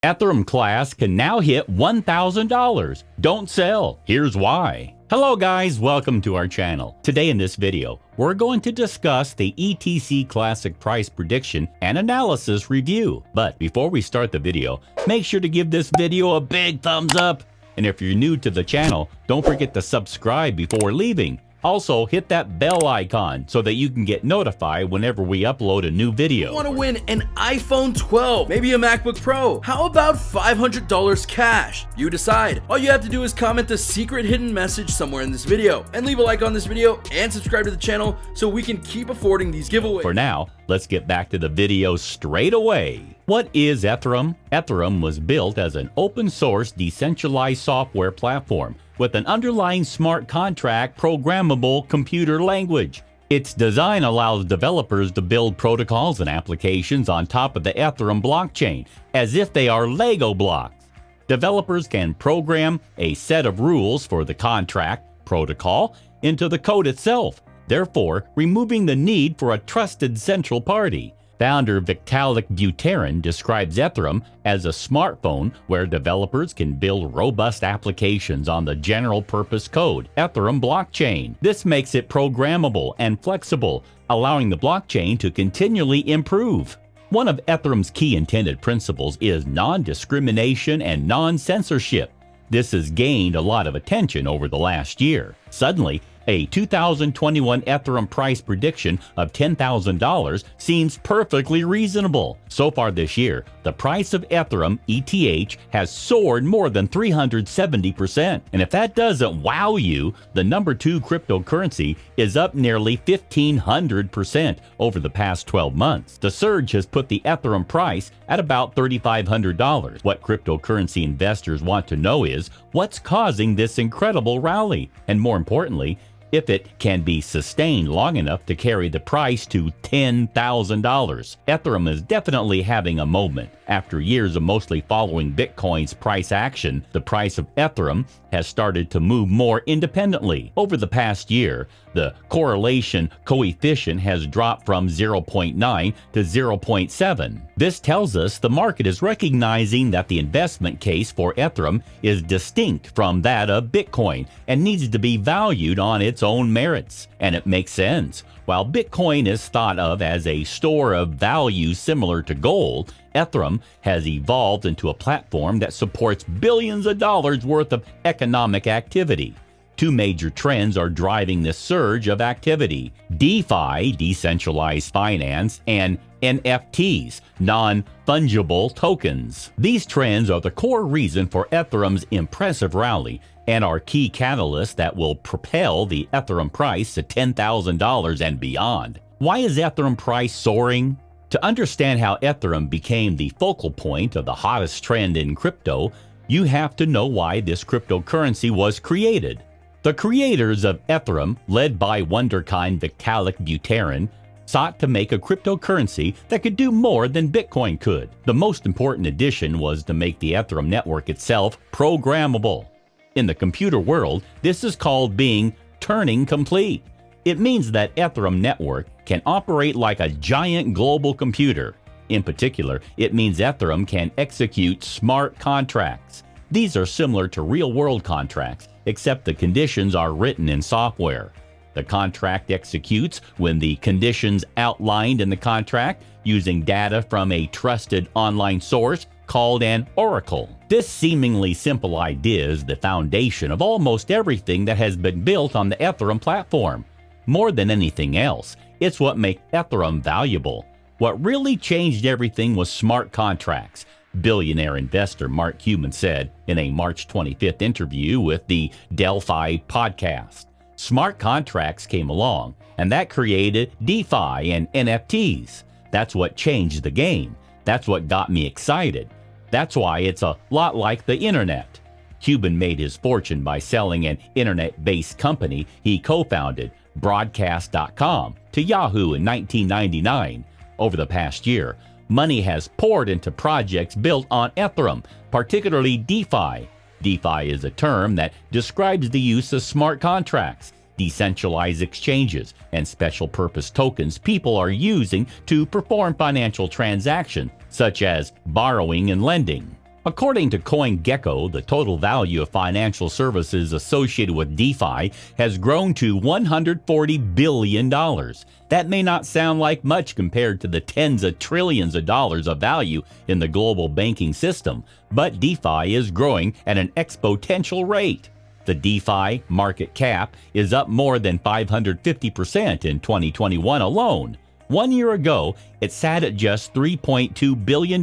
Ethereum class can now hit $1,000. Don't sell. Here's why. Hello guys, welcome to our channel. Today in this video, we're going to discuss the ETC Classic price prediction and analysis review. But before we start the video, make sure to give this video a big thumbs up. And if you're new to the channel, don't forget to subscribe before leaving. Also, hit that bell icon so that you can get notified whenever we upload a new video. Want to win an iPhone 12, maybe a MacBook Pro? How about $500 cash? You decide. All you have to do is comment the secret hidden message somewhere in this video and leave a like on this video and subscribe to the channel so we can keep affording these giveaways. For now, let's get back to the video straight away. What is Ethereum? Ethereum was built as an open source decentralized software platform with an underlying smart contract programmable computer language. Its design allows developers to build protocols and applications on top of the Ethereum blockchain as if they are Lego blocks. Developers can program a set of rules for the contract protocol into the code itself, therefore removing the need for a trusted central party. Founder Vitalik Buterin describes Ethereum as a smartphone where developers can build robust applications on the general-purpose code Ethereum blockchain. This makes it programmable and flexible, allowing the blockchain to continually improve. One of Ethereum's key intended principles is non-discrimination and non-censorship. This has gained a lot of attention over the last year. Suddenly, a 2021 Ethereum price prediction of $10,000 seems perfectly reasonable. So far this year, the price of Ethereum ETH has soared more than 370%. And if that doesn't wow you, the number 2 cryptocurrency is up nearly 1,500% over the past 12 months. The surge has put the Ethereum price at about $3,500. What cryptocurrency investors want to know is what's causing this incredible rally, and more importantly, if it can be sustained long enough to carry the price to $10,000. Ethereum is definitely having a moment. After years of mostly following Bitcoin's price action, the price of Ethereum has started to move more independently. Over the past year, the correlation coefficient has dropped from 0.9 to 0.7. This tells us the market is recognizing that the investment case for Ethereum is distinct from that of Bitcoin and needs to be valued on its own merits. And it makes sense. While Bitcoin is thought of as a store of value similar to gold, Ethereum has evolved into a platform that supports billions of dollars worth of economic activity. Two major trends are driving this surge of activity: DeFi, decentralized finance, and NFTs, non-fungible tokens. These trends are the core reason for Ethereum's impressive rally and are key catalysts that will propel the Ethereum price to $10,000 and beyond. Why is Ethereum price soaring? To understand how Ethereum became the focal point of the hottest trend in crypto, you have to know why this cryptocurrency was created. The creators of Ethereum, led by wunderkind Vitalik Buterin, sought to make a cryptocurrency that could do more than Bitcoin could. The most important addition was to make the Ethereum network itself programmable. In the computer world, this is called being Turing complete. It means that Ethereum network can operate like a giant global computer. In particular, it means Ethereum can execute smart contracts. These are similar to real-world contracts, except the conditions are written in software. The contract executes when the conditions outlined in the contract using data from a trusted online source called an oracle. This seemingly simple idea is the foundation of almost everything that has been built on the Ethereum platform. More than anything else, it's what makes Ethereum valuable. What really changed everything was smart contracts. Billionaire investor Mark Cuban said in a March 25th interview with the Delphi podcast. Smart contracts came along, and that created DeFi and NFTs. That's what changed the game. That's what got me excited. That's why it's a lot like the internet. Cuban made his fortune by selling an internet-based company he co-founded, Broadcast.com, to Yahoo in 1999. Over the past year, money has poured into projects built on Ethereum, particularly DeFi. DeFi is a term that describes the use of smart contracts, decentralized exchanges, and special-purpose tokens people are using to perform financial transactions, such as borrowing and lending. According to CoinGecko, the total value of financial services associated with DeFi has grown to $140 billion. That may not sound like much compared to the tens of trillions of dollars of value in the global banking system, but DeFi is growing at an exponential rate. The DeFi market cap is up more than 550% in 2021 alone. 1 year ago, it sat at just $3.2 billion,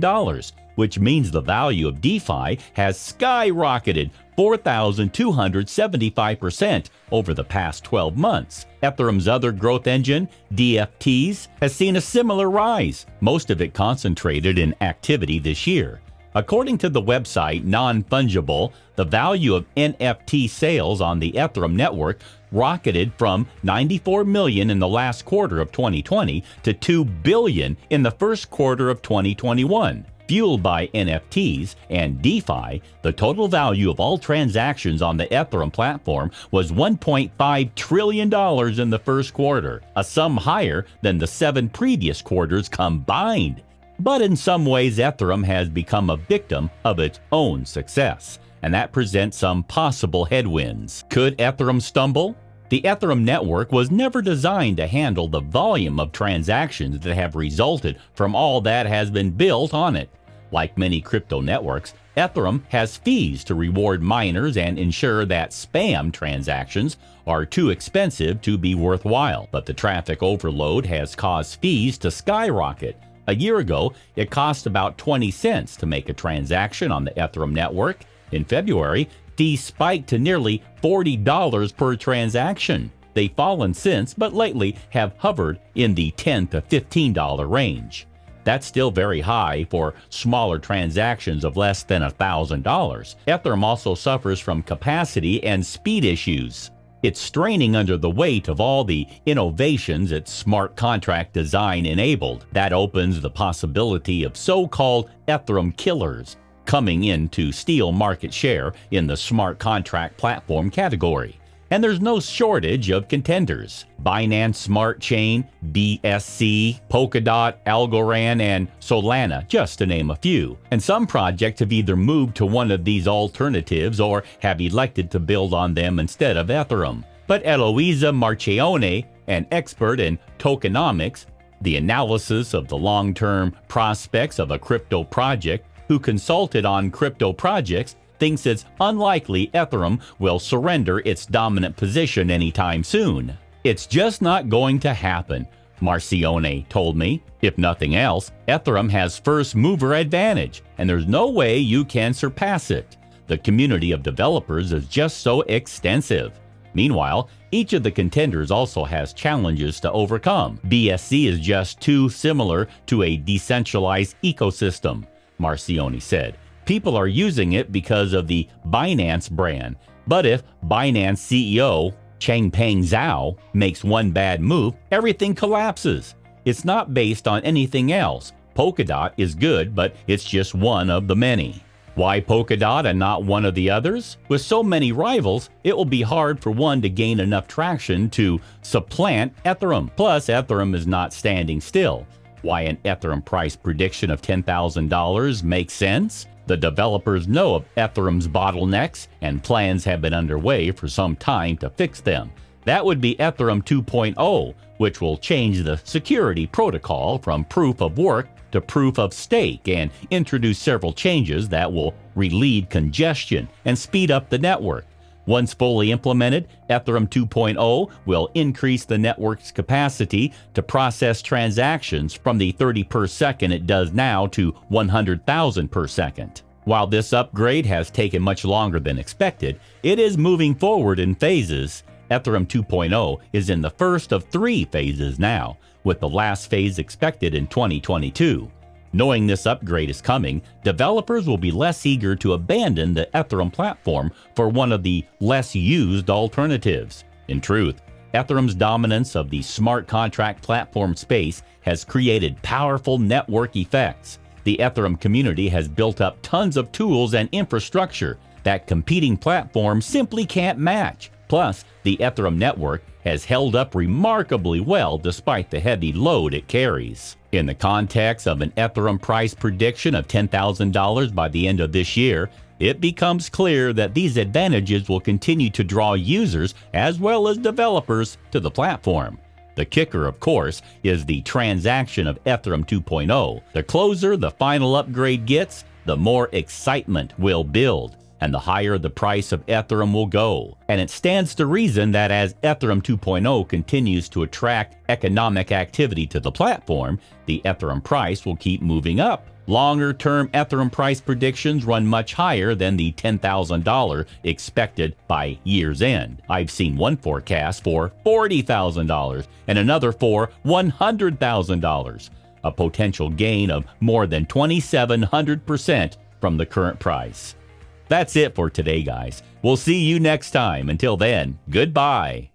which means the value of DeFi has skyrocketed 4,275% over the past 12 months. Ethereum's other growth engine, DFTs, has seen a similar rise, most of it concentrated in activity this year. According to the website Non-Fungible, the value of NFT sales on the Ethereum network rocketed from $94 million in the last quarter of 2020 to $2 billion in the first quarter of 2021. Fueled by NFTs and DeFi, the total value of all transactions on the Ethereum platform was $1.5 trillion in the first quarter, a sum higher than the 7 previous quarters combined. But in some ways, Ethereum has become a victim of its own success, and that presents some possible headwinds. Could Ethereum stumble? The Ethereum network was never designed to handle the volume of transactions that have resulted from all that has been built on it. Like many crypto networks, Ethereum has fees to reward miners and ensure that spam transactions are too expensive to be worthwhile. But the traffic overload has caused fees to skyrocket. A year ago, it cost about 20 cents to make a transaction on the Ethereum network. In February, fees spiked to nearly $40 per transaction. They've fallen since, but lately have hovered in the $10 to $15 range. That's still very high for smaller transactions of less than $1,000. Ethereum also suffers from capacity and speed issues. It's straining under the weight of all the innovations its smart contract design enabled. That opens the possibility of so-called Ethereum killers coming in to steal market share in the smart contract platform category. And there's no shortage of contenders. Binance Smart Chain, BSC, Polkadot, Algorand, and Solana, just to name a few. And some projects have either moved to one of these alternatives or have elected to build on them instead of Ethereum. But Eloisa Marchione, an expert in tokenomics, the analysis of the long-term prospects of a crypto project, who consulted on crypto projects, thinks it's unlikely Ethereum will surrender its dominant position anytime soon. It's just not going to happen, Marcione told me. If nothing else, Ethereum has first mover advantage, and there's no way you can surpass it. The community of developers is just so extensive. Meanwhile, each of the contenders also has challenges to overcome. BSC is just too similar to a decentralized ecosystem, Marcione said. People are using it because of the Binance brand. But if Binance CEO Changpeng Zhao makes one bad move, everything collapses. It's not based on anything else. Polkadot is good, but it's just one of the many. Why Polkadot and not one of the others? With so many rivals, it will be hard for one to gain enough traction to supplant Ethereum. Plus, Ethereum is not standing still. Why an Ethereum price prediction of $10,000 makes sense? The developers know of Ethereum's bottlenecks, and plans have been underway for some time to fix them. That would be Ethereum 2.0, which will change the security protocol from proof of work to proof of stake and introduce several changes that will relieve congestion and speed up the network. Once fully implemented, Ethereum 2.0 will increase the network's capacity to process transactions from the 30 per second it does now to 100,000 per second. While this upgrade has taken much longer than expected, it is moving forward in phases. Ethereum 2.0 is in the first of 3 phases now, with the last phase expected in 2022. Knowing this upgrade is coming, developers will be less eager to abandon the Ethereum platform for one of the less used alternatives. In truth, Ethereum's dominance of the smart contract platform space has created powerful network effects. The Ethereum community has built up tons of tools and infrastructure that competing platforms simply can't match. Plus, the Ethereum network has held up remarkably well despite the heavy load it carries. In the context of an Ethereum price prediction of $10,000 by the end of this year, it becomes clear that these advantages will continue to draw users as well as developers to the platform. The kicker, of course, is the transaction of Ethereum 2.0. The closer the final upgrade gets, the more excitement will build, and the higher the price of Ethereum will go. And it stands to reason that as Ethereum 2.0 continues to attract economic activity to the platform, the Ethereum price will keep moving up. Longer-term Ethereum price predictions run much higher than the $10,000 expected by year's end. I've seen one forecast for $40,000 and another for $100,000, a potential gain of more than 2,700% from the current price. That's it for today, guys. We'll see you next time. Until then, goodbye.